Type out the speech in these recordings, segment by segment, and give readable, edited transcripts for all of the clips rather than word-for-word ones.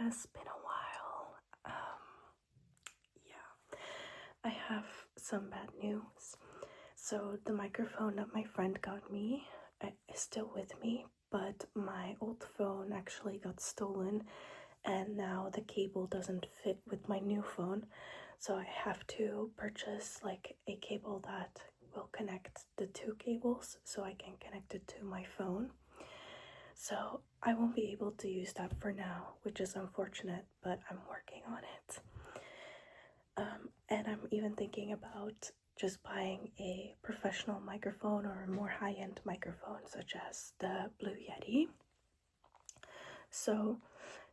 has been a while. Yeah, I have some bad news. So, the microphone that my friend got me is still with me, but my old phone actually got stolen, and now the cable doesn't fit with my new phone. So, I have to purchase like a cable that will connect the two cables so I can connect it to my phone. So I won't be able to use that for now, which is unfortunate, but I'm working on it. And I'm even thinking about just buying a professional microphone or a more high-end microphone, such as the Blue Yeti. So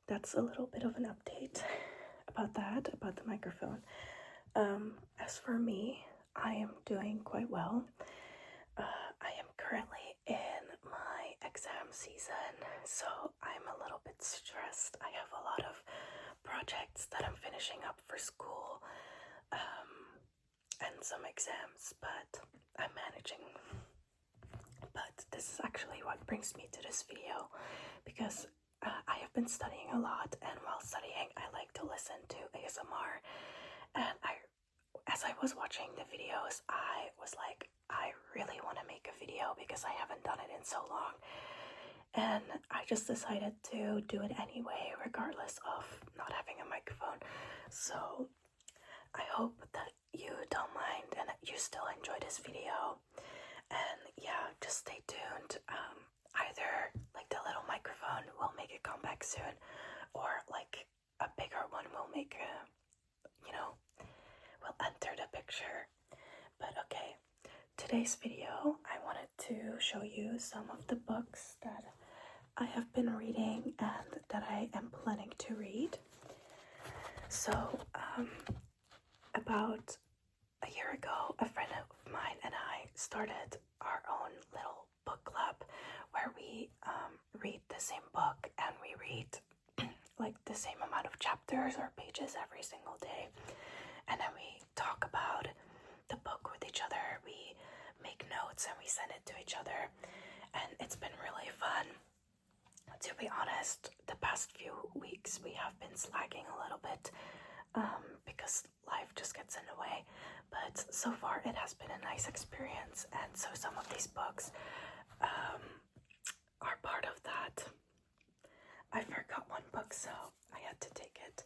that's a little bit of an update about that, about the microphone. As for me, I am doing quite well. I am currently in my exam season, so I'm a little bit stressed. I have a lot of projects that I'm finishing up for school, and some exams, but I'm managing. But this is actually what brings me to this video, because I have been studying a lot, and while studying, I like to listen to ASMR, and as I was watching the videos, I was like, I really want to make a video because I haven't done it in so long. And I just decided to do it anyway, regardless of not having a microphone. So I hope that you don't mind and that you still enjoy this video. And yeah, just stay tuned. Either like the little microphone will make a comeback soon, or like a bigger one will make a, will enter the picture. But okay, today's video, I wanted to show you some of the books that I have been reading and that I am planning to read. So, about a year ago, a friend of mine and I started our own little book club where we read the same book, and we read like the same amount of chapters or pages every single day. And then we talk about the book with each other. We make notes and we send it to each other. And it's been really fun. To be honest, the past few weeks we have been slacking a little bit because life just gets in the way. But so far it has been a nice experience. And so some of these books are part of that. I forgot one book, so I had to take it.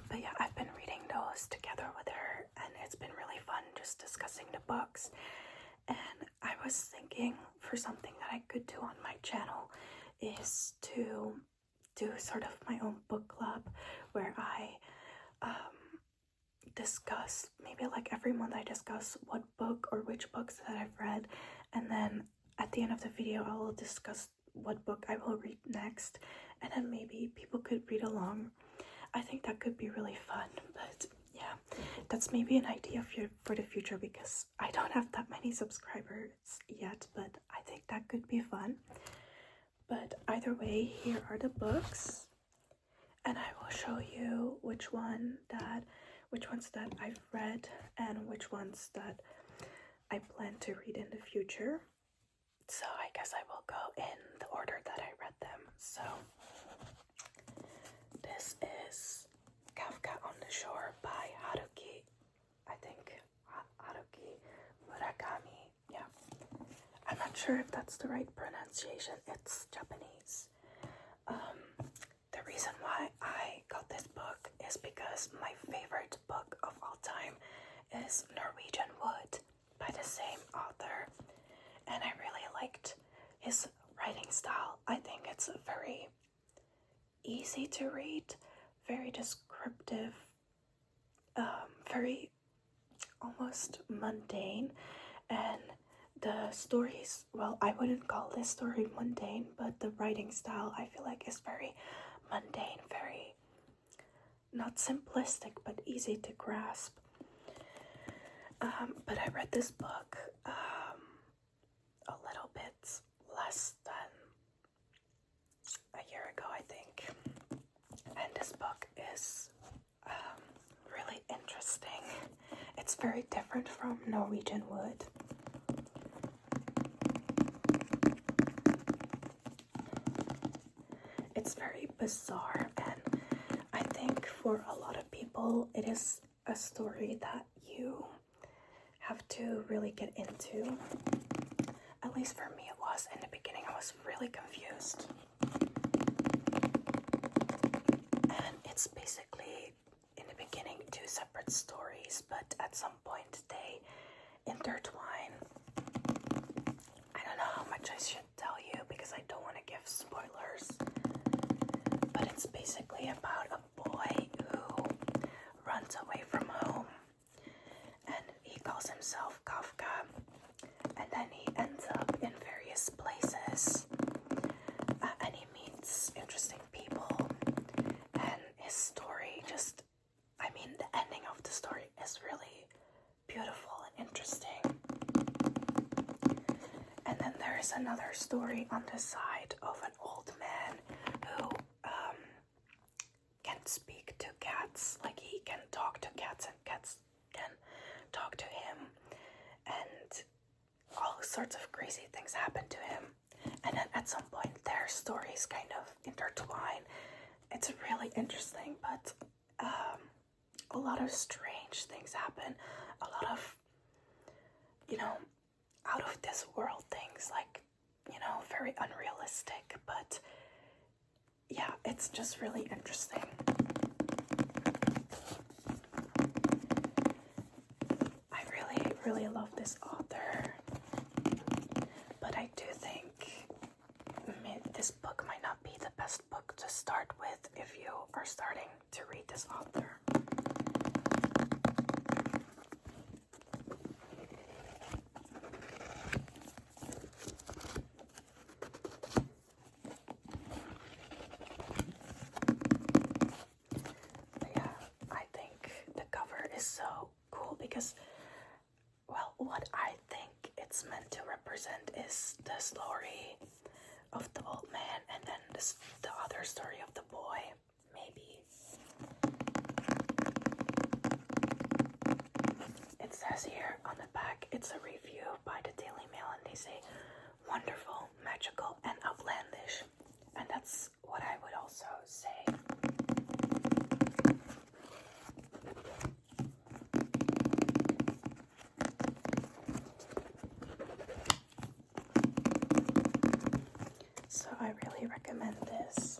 But yeah, I've been reading those together with her, and it's been really fun just discussing the books. And I was thinking for something that I could do on my channel is to do sort of my own book club where I discuss, maybe like every month I discuss what book or which books that I've read, and then at the end of the video I will discuss what book I will read next, and then maybe people could read along. I think that could be really fun. But yeah, that's maybe an idea for the future, because I don't have that many subscribers yet, but I think that could be fun. But either way, here are the books, and I will show you which ones that I've read and which ones that I plan to read in the future. So I guess I will go in the order that I read them. So this is Kafka on the Shore by Haruki Murakami. Yeah, I'm not sure if that's the right pronunciation. It's Japanese. The reason why I got this book is because my favorite book of all time is Norwegian Wood by the same author, and I really liked his writing style. I think it's very easy to read, very descriptive, very almost mundane, and the stories, well, I wouldn't call this story mundane, but the writing style I feel like is very mundane, very not simplistic, but easy to grasp. But I read this book a little bit less than a year ago, I think, and this book is really interesting. It's very different from Norwegian Wood. It's very bizarre, and for a lot of people, it is a story that you have to really get into. At least for me it was. In the beginning I was really confused. And it's basically, in the beginning, two separate stories, but at some point they intertwine. I don't know how much I should tell you because I don't want to give spoilers. But it's basically about a boy who runs away from home. And he calls himself Kafka. And then he ends up in various places. And he meets interesting people. And his story just, I mean, the ending of the story is really beautiful and interesting. And then there is another story on the side of an old man who can speak to cats. Like, he can talk to cats and cats can talk to him. And all sorts of crazy things happen to him. And then at some point their stories kind of intertwine. It's really interesting, but a lot of strange things happen. A lot of, out of this world things, like, very unrealistic. But yeah, it's just really interesting. I really, really love this author. But I do think this book might not be the best book to start with if you are starting to read this author. But yeah, I think the cover is so cool because, well, what I think it's meant to represent is the story of the old man and then the other story of the boy, maybe. It says here on the back, it's a review by the Daily Mail, and they say wonderful, magical, and outlandish. And that's what I would also say. So I really recommend this.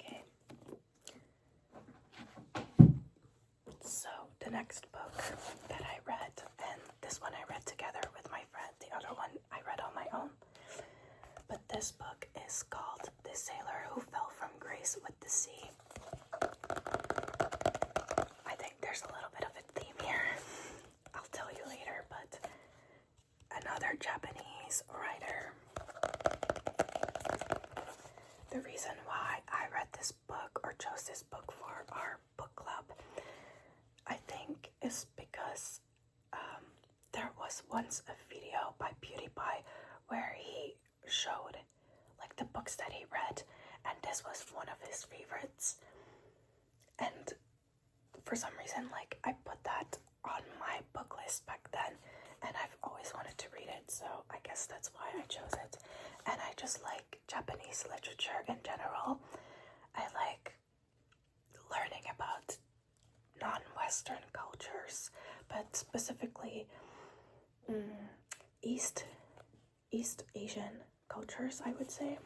Okay. So the next book that I read, and this one I read together with my friend, the other one I read on my own. But this book is called The Sailor Who Fell from Grace with the Sea. I think there's a little bit of a theme here. I'll tell you later, but another Japanese writer. The reason why I read this book or chose this book for our book club, I think, is because there was once a video by PewDiePie where he showed like the books that he read, and this was one of his favorites. And for some reason, like, I put that on my book list back then, and I've always wanted to read it, so I guess that's why I chose it. And I just like Japanese literature in general. I like learning about non-Western cultures, but specifically East Asian cultures, I would say.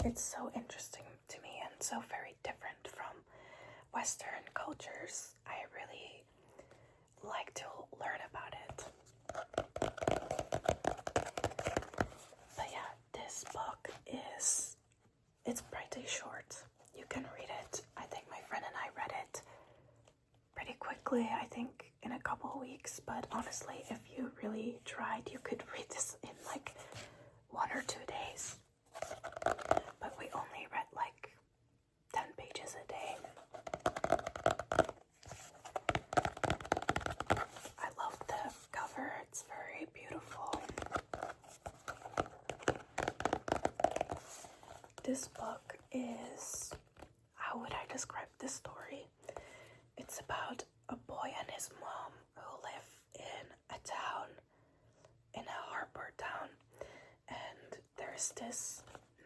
It's so interesting to me and so very different from Western cultures. I really like to learn about it. But yeah, this book it's pretty short. You can read it. I think my friend and I read it pretty quickly, I think in a couple of weeks, but honestly, if you really tried, you could read this in like 1 or 2 days. But we only read like 10 pages a day. I love the cover, it's very beautiful. This book is, how would I describe this story? It's about a boy and his mom who live in a town, in a harbor town, is this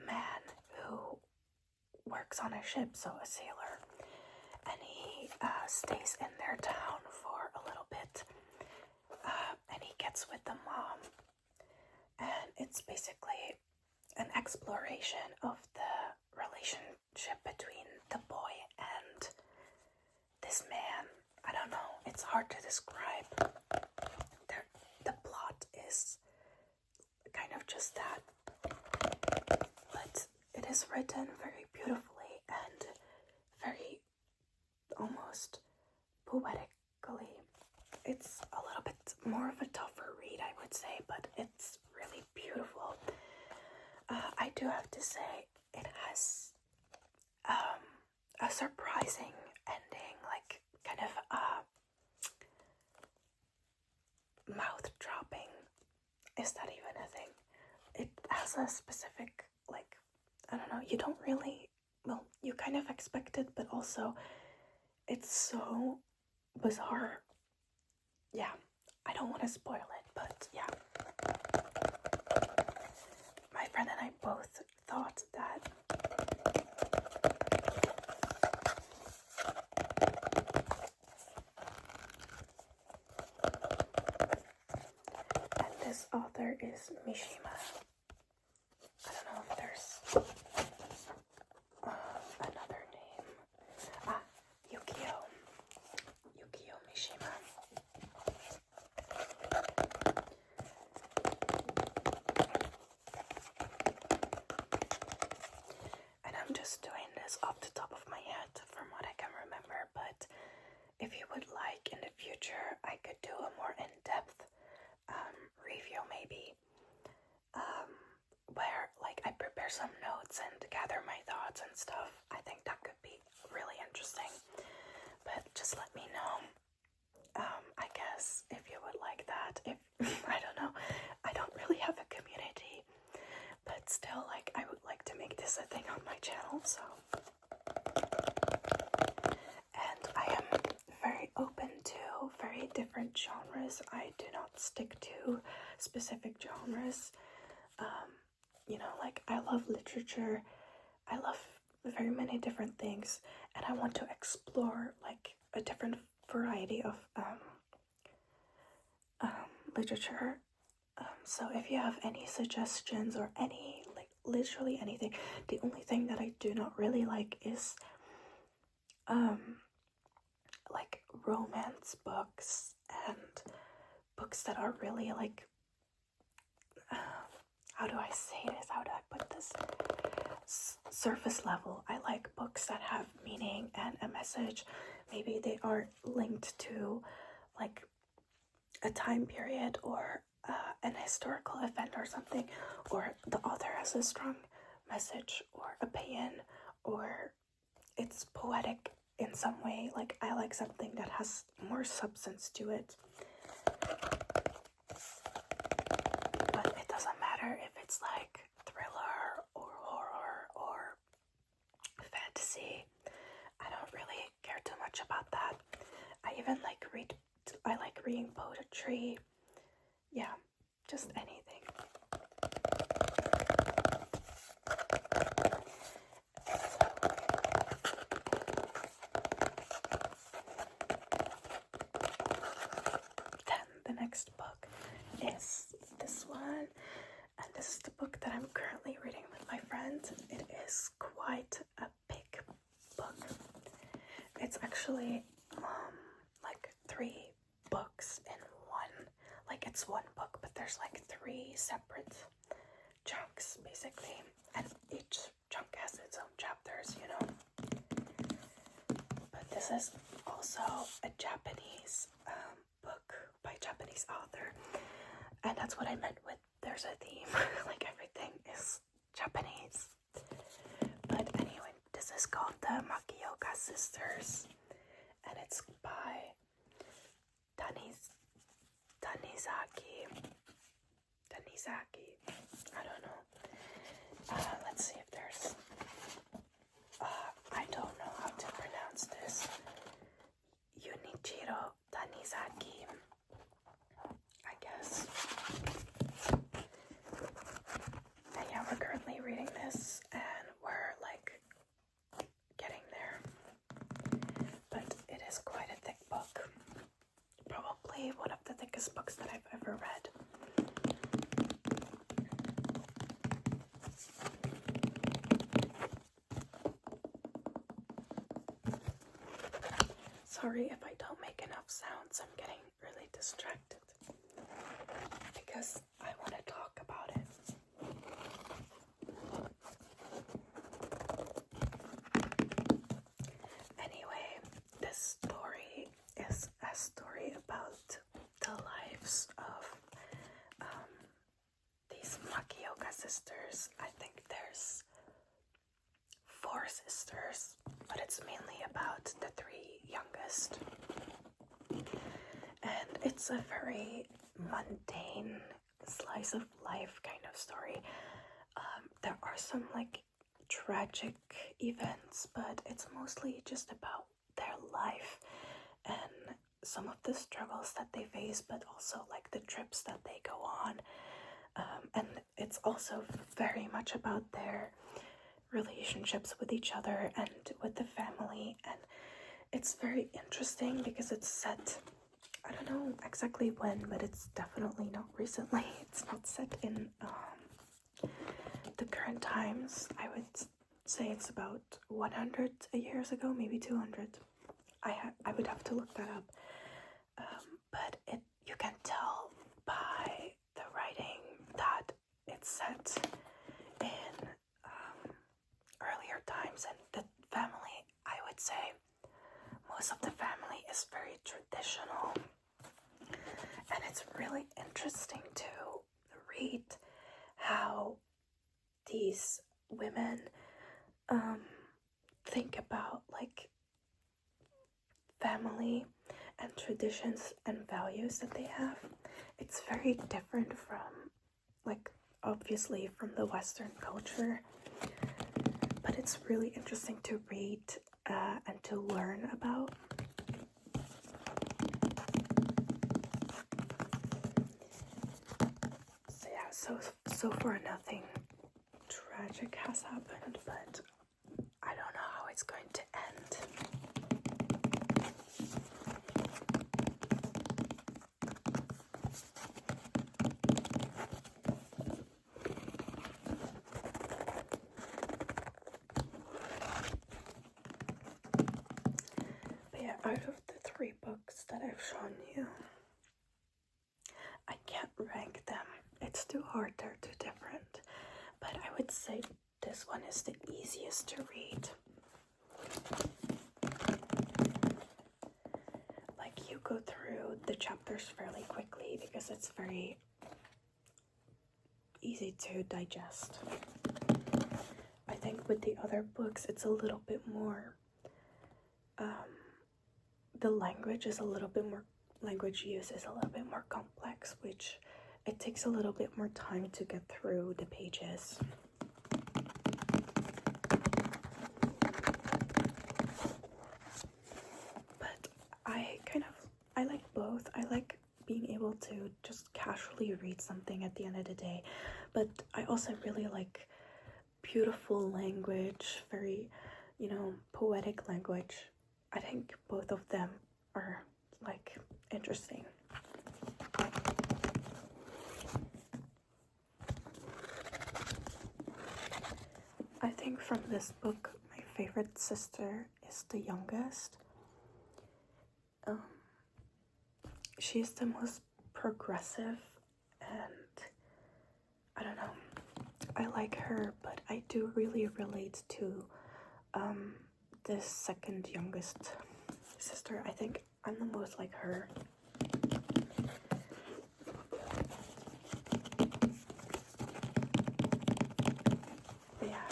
man who works on a ship, so a sailor, and he stays in their town for a little bit, and he gets with the mom, and it's basically an exploration of the relationship between the boy and this man. I don't know, it's hard to describe. The plot is kind of just that, but it is written very beautifully and very almost poetically. It's a little bit more of a tougher read, I would say, but it's really beautiful. I do have to say it has a surprising ending, like kind of mouth dropping. Is that even a thing? It has a specific, like, I don't know, you don't really, well, you kind of expect it, but also it's so bizarre. Yeah, I don't want to spoil it, but yeah. My friend and I both thought that and this author is Mishima. I don't know if there's another name. Yukio Mishima. And I'm just doing this off the top of my head from what I can remember, but if you would like in the future, I could do a more in-depth review maybe, where like I prepare some notes and gather my thoughts and stuff. I think that could be really interesting, but just let me know. I guess if you would like that. If I don't know, I don't really have a community, but still, like, I would like to make this a thing on my channel, so. And I am very open to very different genres. I do not stick to specific genres. You know, like, I love literature, I love very many different things, and I want to explore, like, a different variety of literature. So if you have any suggestions or any, like, literally anything, the only thing that I do not really like is like romance books and books that are really like how do I say this? How do I put this? Surface level. I like books that have meaning and a message. Maybe they are linked to like a time period or an historical event or something, or the author has a strong message or opinion, or it's poetic in some way. Like, I like something that has more substance to it. But it doesn't matter if it's like thriller or horror or fantasy. I don't really care too much about that. I even like reading poetry. Yeah, just anything. Then the next book is this one, and this is the book that I'm currently reading with my friends. It is quite a big book. It's actually like 3 books in one. Like, it's one book, but there's like 3 separate chunks basically, and each chunk has its own chapters, you know. But this is also a Japanese book by a Japanese author, and that's what I meant with there's a theme. Like, everything is Japanese. But anyway, this is called the Makioka Sisters, and it's by Tanizaki. I don't know. Let's see if there's. I don't know how to pronounce this. Junichiro Tanizaki, I guess. sorry if I don't make enough sounds. I'm getting really distracted because I want to talk about it. Anyway, this story is a story about the lives of these makioka sisters. I think there's 4 sisters, but it's mainly about the 3 youngest. And it's a very mundane slice of life kind of story. There are some like tragic events, but it's mostly just about their life and some of the struggles that they face, but also like the trips that they go on. And it's also very much about their relationships with each other and with the family. And it's very interesting because it's set, I don't know exactly when, but it's definitely not recently. It's not set in the current times. I would say it's about 100 years ago, maybe 200. I would have to look that up. But you can tell by the writing that it's set in earlier times, and the family, I would say most of the family is very traditional, and it's really interesting to read how these women think about like family and traditions and values that they have. It's very different from, like, obviously from the Western culture, but it's really interesting to read and to learn about. So yeah, so far nothing tragic has happened, but I don't know how it's going to end. But yeah, out of the 3 books that I've shown you, I can't rank them. It's too hard, they're too different. But I would say this one is the easiest to read. Like, you go through the chapters fairly quickly because it's very easy to digest. I think with the other books, it's a little bit more, the language use is a little bit more complex, which it takes a little bit more time to get through the pages. But I like both. I like being able to just casually read something at the end of the day, but I also really like beautiful language, very, poetic language. I think both of them are like interesting. I think from this book, my favorite sister is the youngest. She's the most progressive, and I don't know, I like her, but I do really relate to the second youngest sister. I think I'm the most like her. But yeah,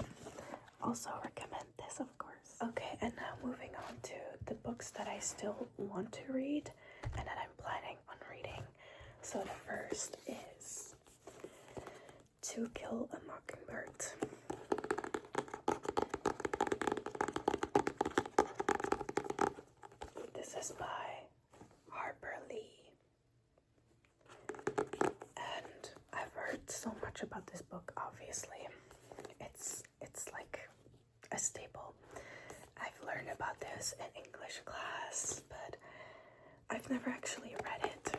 also recommend this, of course. Okay, and now moving on to the books that I still want to read and that I'm planning on reading. So the first is To Kill a Mockingbird. This is by Harper Lee. And I've heard so much about this book, obviously. It's like a staple. I've learned about this in English class, but I've never actually read it.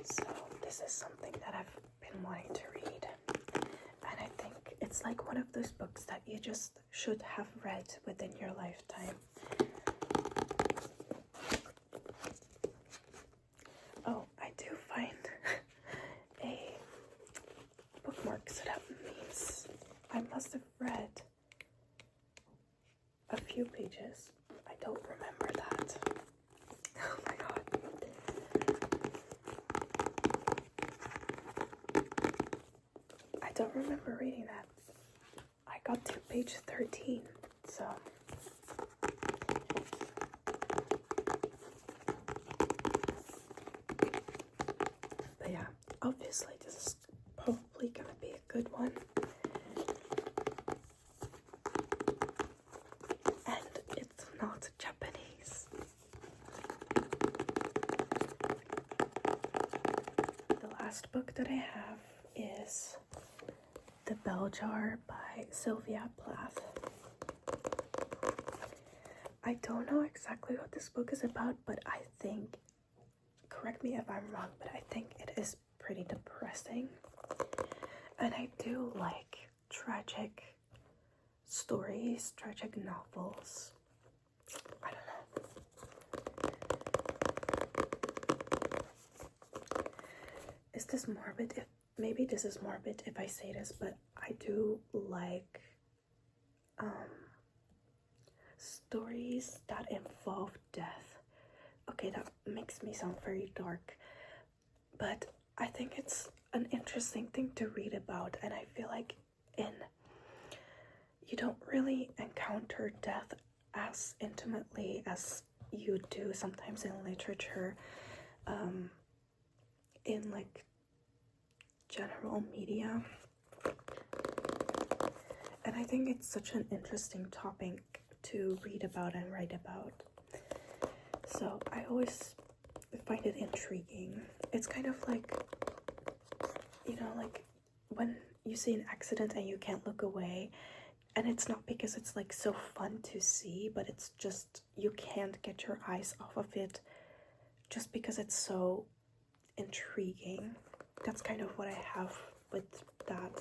So this is something that I've been wanting to read, and I think it's like one of those books that you just should have read within your lifetime. Oh, I do find a bookmark, so that means I must have read a few pages. I don't remember that. Oh my god. I don't remember reading that. I got to page 13, so... But yeah, obviously this is probably gonna be a good one. And it's not Japanese. The last book that I have is The Bell Jar by Sylvia Plath. I don't know exactly what this book is about, but I think, correct me if I'm wrong, but I think it is pretty depressing. And I do like tragic stories, tragic novels. I don't know. Is this morbid? Maybe this is morbid if I say this, but I do like stories that involve death. Okay, that makes me sound very dark, but I think it's an interesting thing to read about, and I feel like you don't really encounter death as intimately as you do sometimes in literature, in like general media. And I think it's such an interesting topic to read about and write about. So I always find it intriguing. It's kind of like, you know, like when you see an accident and you can't look away, and it's not because it's like so fun to see, but it's just you can't get your eyes off of it just because it's so intriguing. That's kind of what I have with that.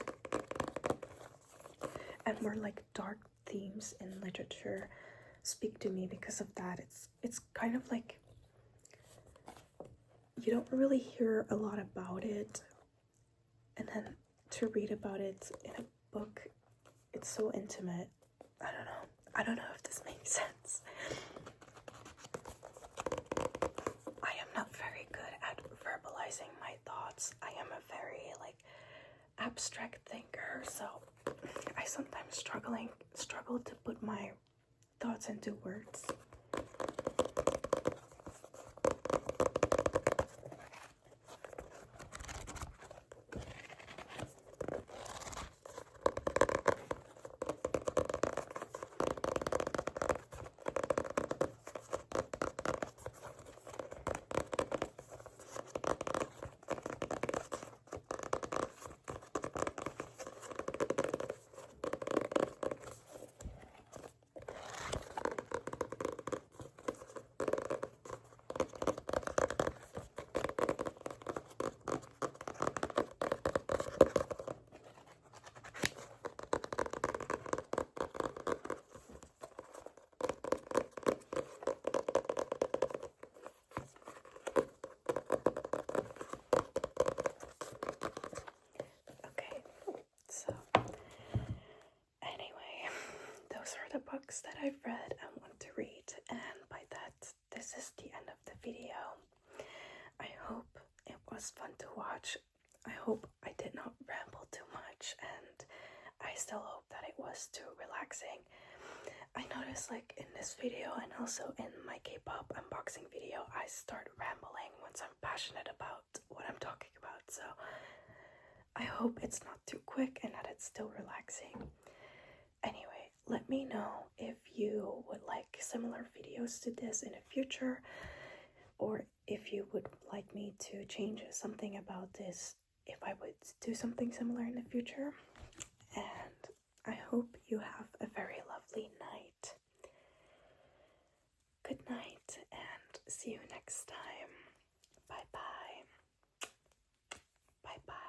And more like dark themes in literature speak to me because of that. It's kind of like you don't really hear a lot about it, and then to read about it in a book, it's so intimate. I don't know if this makes sense. I am not very good at verbalizing my thoughts. I am a very like abstract thinker, so I sometimes struggle to put my thoughts into words. Books that I've read and want to read, and by that, this is the end of the video. I hope it was fun to watch. I hope I did not ramble too much, and I still hope that it was too relaxing. I noticed like in this video and also in my K-pop unboxing video, I start rambling once I'm passionate about what I'm talking about, so I hope it's not too quick and that it's still relaxing. Anyway, let me know if you would like similar videos to this in the future, or if you would like me to change something about this, if I would do something similar in the future. And I hope you have a very lovely night. Good night, and see you next time. Bye bye. Bye bye.